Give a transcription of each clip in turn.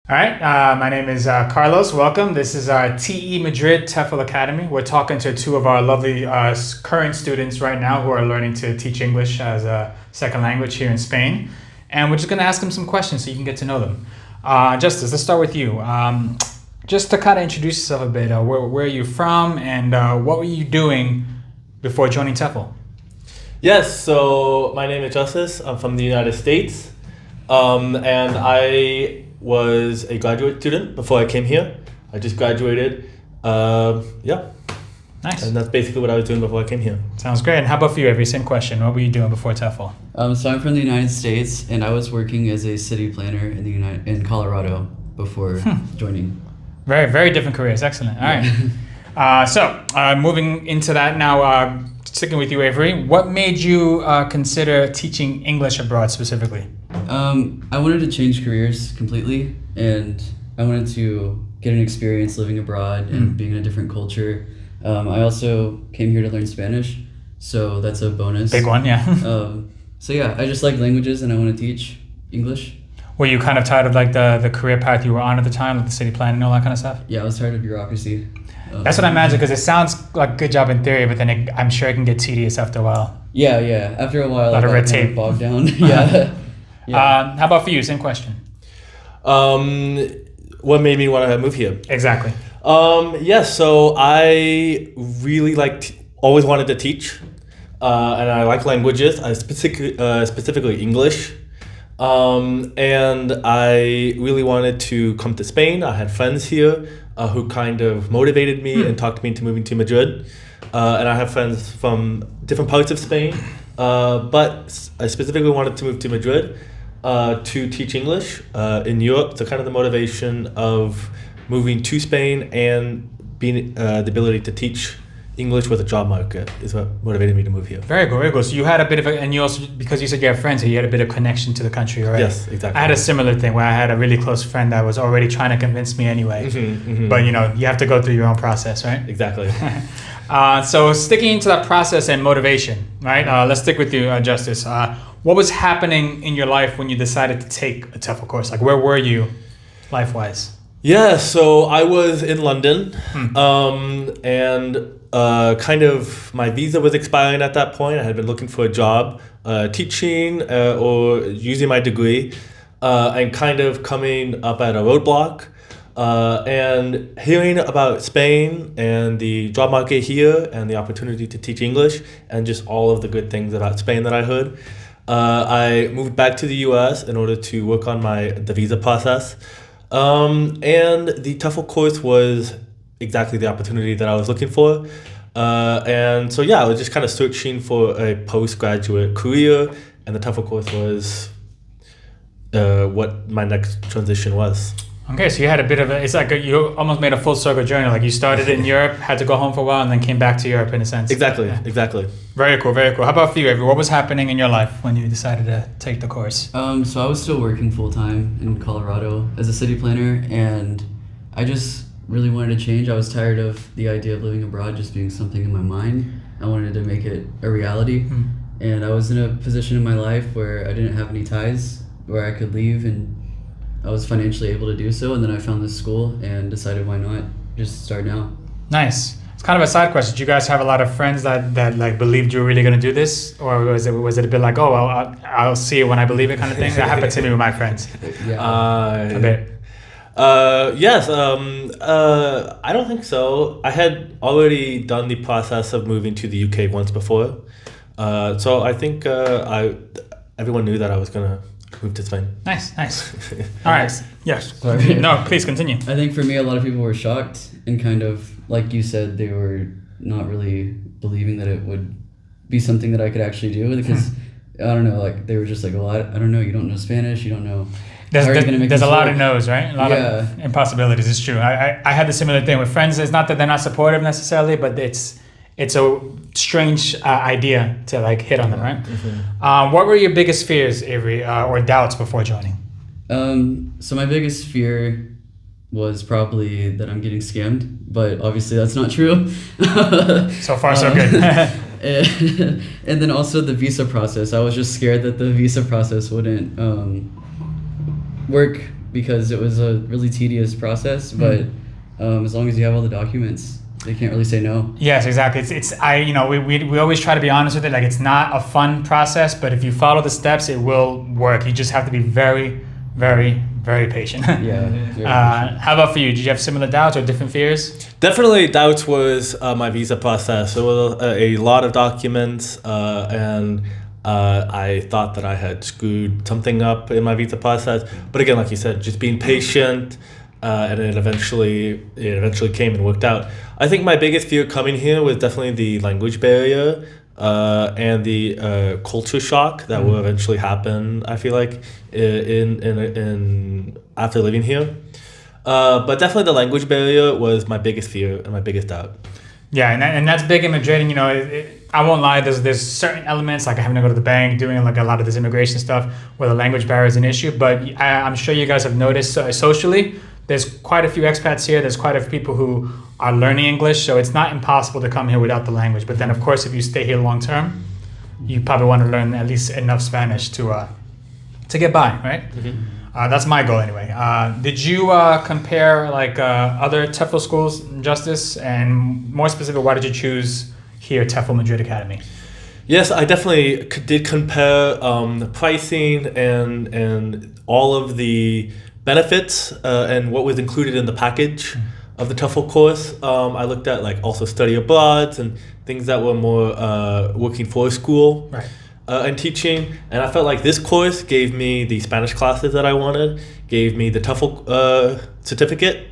All right, my name is Carlos. Welcome. This is our TE Madrid TEFL Academy. We're talking to two of our lovely current students right now who are learning to teach English as a second language here in Spain. And we're just going to ask them some questions so you can get to know them. Justus, let's start with you. Just to kind of introduce yourself a bit, where are you from and what were you doing before joining TEFL? Yes, so my name is Justus. I'm from the United States. And I was a graduate student before I came here. I just graduated. Yeah. Nice. And that's basically what I was doing before I came here. Sounds great. And how about for you, Avery? Same question. What were you doing before TEFL? So I'm from the United States, and I was working as a city planner in Colorado before joining. Very, very different careers. Excellent. All right. So moving into that now, sticking with you, Avery, what made you consider teaching English abroad specifically? I wanted to change careers completely, and I wanted to get an experience living abroad and being in a different culture. I also came here to learn Spanish, so that's a bonus. Big one, yeah. So yeah, I just like languages and I want to teach English. Were you kind of tired of like the career path you were on at the time, like the city planning and all that kind of stuff? Yeah, I was tired of bureaucracy. That's what I imagine, because it sounds like a good job in theory, but then I'm sure it can get tedious after a while. Yeah. After a while, A lot of red tape. Bogged down. Yeah. How about for you? Same question. What made me want to move here? Exactly. So I really always wanted to teach, and I like languages. I specifically English, and I really wanted to come to Spain. I had friends here who kind of motivated me and talked me into moving to Madrid, and I have friends from different parts of Spain, but I specifically wanted to move to Madrid to teach English in Europe. So kind of the motivation of moving to Spain and being the ability to teach English with a job market is what motivated me to move here. Very cool, very cool. So you had a bit of and you also, because you said you have friends here, you had a bit of connection to the country already. Yes, exactly. I had a similar thing where I had a really close friend that was already trying to convince me anyway. But you have to go through your own process, right? Exactly. So sticking into that process and motivation, right? Let's stick with you, Justus. What was happening in your life when you decided to take a TEFL course? Like, where were you life-wise? Yeah, so I was in London, and kind of my visa was expiring at that point. I had been looking for a job, teaching or using my degree, and kind of coming up at a roadblock. And hearing about Spain and the job market here and the opportunity to teach English and just all of the good things about Spain that I heard, I moved back to the US in order to work on the visa process. And the TEFL course was exactly the opportunity that I was looking for. And so, yeah, I was just kind of searching for a postgraduate career, and the TEFL course was what my next transition was. Okay, so you had a bit of it's like you almost made a full circle journey. Like you started in Europe, had to go home for a while, and then came back to Europe in a sense. Exactly. Very cool, very cool. How about for you, Avery? What was happening in your life when you decided to take the course? So I was still working full-time in Colorado as a city planner, and I just really wanted to change. I was tired of the idea of living abroad just being something in my mind. I wanted to make it a reality. And I was in a position in my life where I didn't have any ties, where I could leave, and I was financially able to do so. And then I found this school and decided why not just start now. Nice. It's kind of a side question. Did you guys have a lot of friends that like believed you were really going to do this, or was it a bit like, oh well, I'll see it when I believe it kind of thing? That happened to me with my friends. A bit. Yes. I don't think so. I had already done the process of moving to the UK once before, so I think everyone knew that I was gonna move to Spain. Nice. All right. Yes. No, please continue. I think for me, a lot of people were shocked and kind of, like you said, they were not really believing that it would be something that I could actually do, because I don't know, like they were just like, well, I don't know, you don't know Spanish, you don't know. There's a lot of no's, right? A lot of impossibilities. It's true. I had the similar thing with friends. It's not that they're not supportive necessarily, but it's a strange idea to like hit on them, right? What were your biggest fears, Avery, or doubts before joining? So my biggest fear was probably that I'm getting scammed, but obviously that's not true. So far, so good. And then also the visa process. I was just scared that the visa process wouldn't work because it was a really tedious process, but as long as you have all the documents, they can't really say no. Yes, exactly. We always try to be honest with it. Like, it's not a fun process, but if you follow the steps, it will work. You just have to be very, very, very patient. Yeah. Very patient. How about for you? Did you have similar doubts or different fears? Definitely doubts was my visa process. There were a lot of documents, and I thought that I had screwed something up in my visa process. But again, like you said, just being patient, and it eventually came and worked out. I think my biggest fear coming here was definitely the language barrier, and the culture shock that will eventually happen. I feel like in after living here. But definitely the language barrier was my biggest fear and my biggest doubt. Yeah, and that's big in Madrid. And I won't lie. There's certain elements, like having to go to the bank, doing like a lot of this immigration stuff, where the language barrier is an issue. But I'm sure you guys have noticed socially, there's quite a few expats here. There's quite a few people who are learning English, so it's not impossible to come here without the language. But then, of course, if you stay here long term, you probably want to learn at least enough Spanish to get by, right? That's my goal anyway. Did you compare like other TEFL schools, Justus, and more specific, why did you choose here, TEFL Madrid Academy? Yes, I definitely did compare the pricing and all of the benefits and what was included in the package of the TEFL course. I looked at like also study abroad and things that were more working for school. Right. And teaching, and I felt like this course gave me the Spanish classes that I wanted, gave me the TEFL certificate,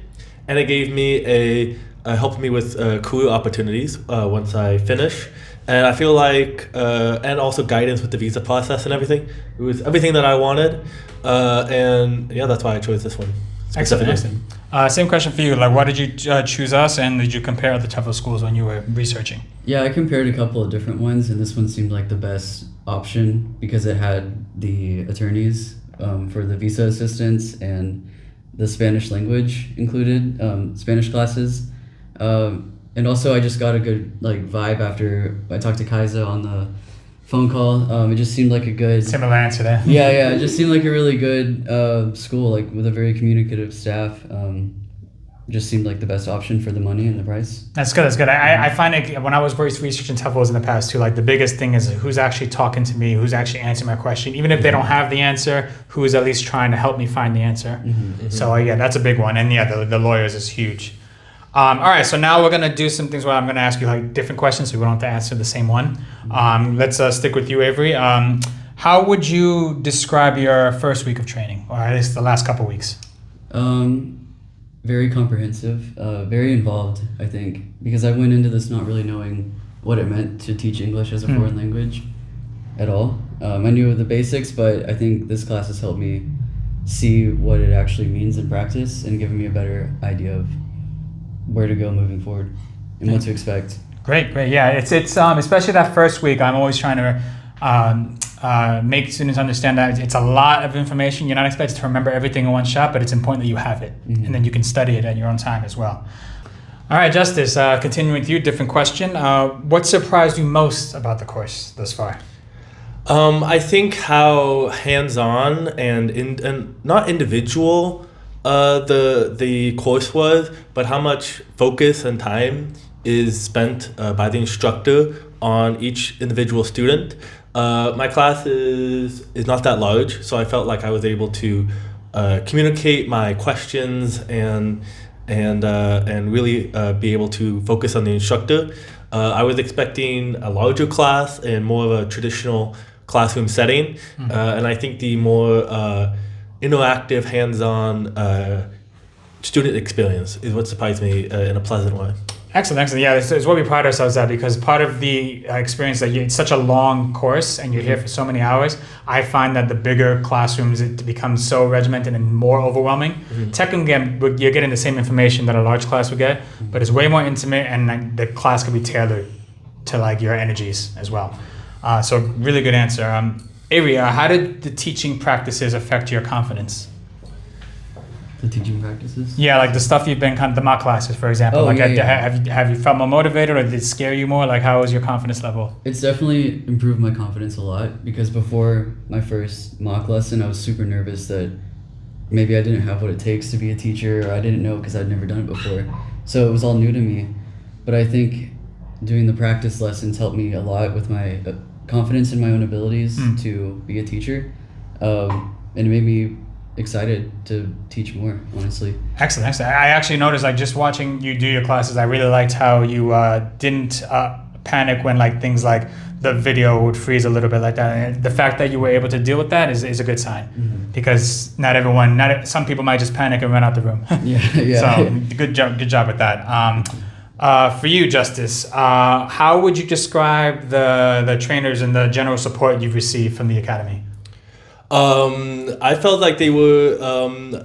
and it gave me helped me with career opportunities once I finish. And I feel like, and also guidance with the visa process and everything. It was everything that I wanted, and yeah, that's why I chose this one. Excellent. Same question for you. Like, why did you choose us, and did you compare other TEFL schools when you were researching? Yeah, I compared a couple of different ones, and this one seemed like the best option because it had the attorneys for the visa assistance and the Spanish language included, Spanish classes. And also I just got a good like vibe after I talked to Kaisa on the phone call. It just seemed like a good... Similar answer there. Yeah, it just seemed like a really good school, like with a very communicative staff. Just seemed like the best option for the money and the price. That's good. I find it, when I was researching TEFLs in the past too, like the biggest thing is who's actually talking to me, who's actually answering my question. Even if they don't have the answer, who is at least trying to help me find the answer. So yeah, that's a big one. And yeah, the lawyers is huge. All right, so now we're gonna do some things where I'm gonna ask you like different questions so we don't have to answer the same one. Let's stick with you, Avery. How would you describe your first week of training, or at least the last couple weeks? Very comprehensive, very involved, I think, because I went into this not really knowing what it meant to teach English as a foreign language at all. I knew the basics, but I think this class has helped me see what it actually means in practice and given me a better idea of where to go moving forward and what to expect. Great. Yeah, it's especially that first week. I'm always trying to make students understand that it's a lot of information. You're not expected to remember everything in one shot, but it's important that you have it, and then you can study it at your own time as well. All right, Justus, continuing with you, different question. What surprised you most about the course thus far? I think how hands-on and not individual the course was, but how much focus and time is spent by the instructor on each individual student. My class is not that large, so I felt like I was able to communicate my questions and really be able to focus on the instructor. I was expecting a larger class and more of a traditional classroom setting, and I think the more interactive, hands-on student experience is what surprised me in a pleasant way. Excellent. Yeah, it's what we pride ourselves at, because part of the experience that it's such a long course and you're here for so many hours. I find that the bigger classrooms, it becomes so regimented and more overwhelming. Technically, you're getting the same information that a large class would get, but it's way more intimate, and the class can be tailored to like your energies as well. So really good answer. Avery, how did the teaching practices affect your confidence? The teaching practices? Yeah, like the stuff you've been, the mock classes, for example. Have you felt more motivated, or did it scare you more? Like, how was your confidence level? It's definitely improved my confidence a lot, because before my first mock lesson, I was super nervous that maybe I didn't have what it takes to be a teacher, or I didn't know because I'd never done it before. So it was all new to me. But I think doing the practice lessons helped me a lot with my confidence in my own abilities to be a teacher. And it made me excited to teach more, honestly. Excellent. I actually noticed, like, just watching you do your classes, I really liked how you didn't panic when, like, things like the video would freeze a little bit like that. And the fact that you were able to deal with that is a good sign, because some people might just panic and run out the room. Yeah. So good job with that. For you, Justus, how would you describe the trainers and the general support you've received from the academy? I felt like they were,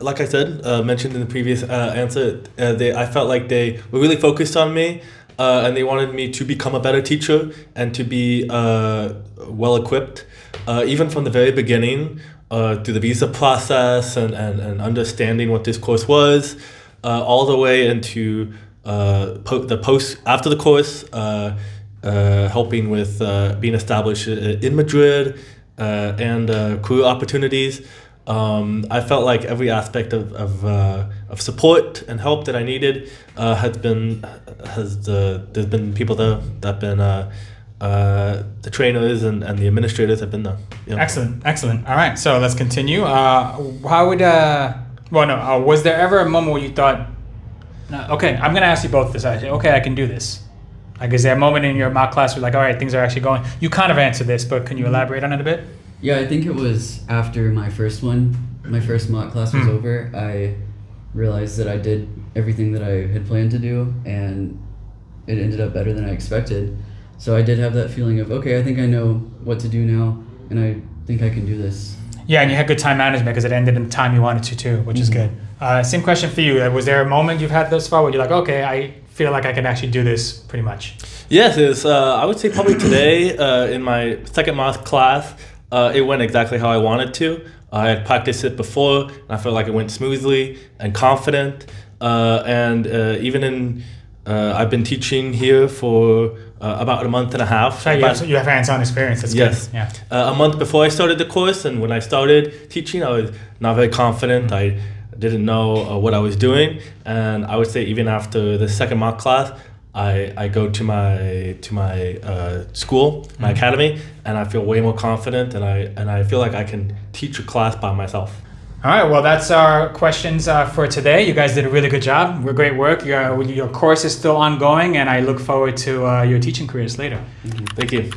like I said, mentioned in the previous answer, I felt like they were really focused on me, and they wanted me to become a better teacher and to be well equipped, even from the very beginning, through the visa process and understanding what this course was, all the way into the post after the course, helping with being established in Madrid, and career opportunities. I felt like every aspect of support and help that I needed there's been people there that have been the trainers and the administrators have been there. Yeah. Excellent. All right, so let's continue. Was there ever a moment where you thought, okay, I'm gonna ask you both this. Okay, I can do this. Like, is there a moment in your mock class where, like, all right, things are actually going? You kind of answered this, but can you elaborate on it a bit? Yeah, I think it was after my first mock class was over, I realized that I did everything that I had planned to do, and it ended up better than I expected. So I did have that feeling of, okay, I think I know what to do now, and I think I can do this. Yeah, and you had good time management because it ended in the time you wanted to too, which is good. Same question for you. Was there a moment you've had thus far where you're like, okay, I feel like I can actually do this pretty much? Yes, I would say probably today in my second math class, it went exactly how I wanted to. I had practiced it before, and I felt like it went smoothly and confident. I've been teaching here for about a month and a half. So you have hands-on experience. That's yes. good. Yeah. A month before I started the course, and when I started teaching, I was not very confident. I didn't know what I was doing, and I would say even after the second mock class, I go to my school, my academy, and I feel way more confident, and I feel like I can teach a class by myself. All right, well, that's our questions for today. You guys did a really good job. Great work. Your course is still ongoing, and I look forward to your teaching careers later. Thank you.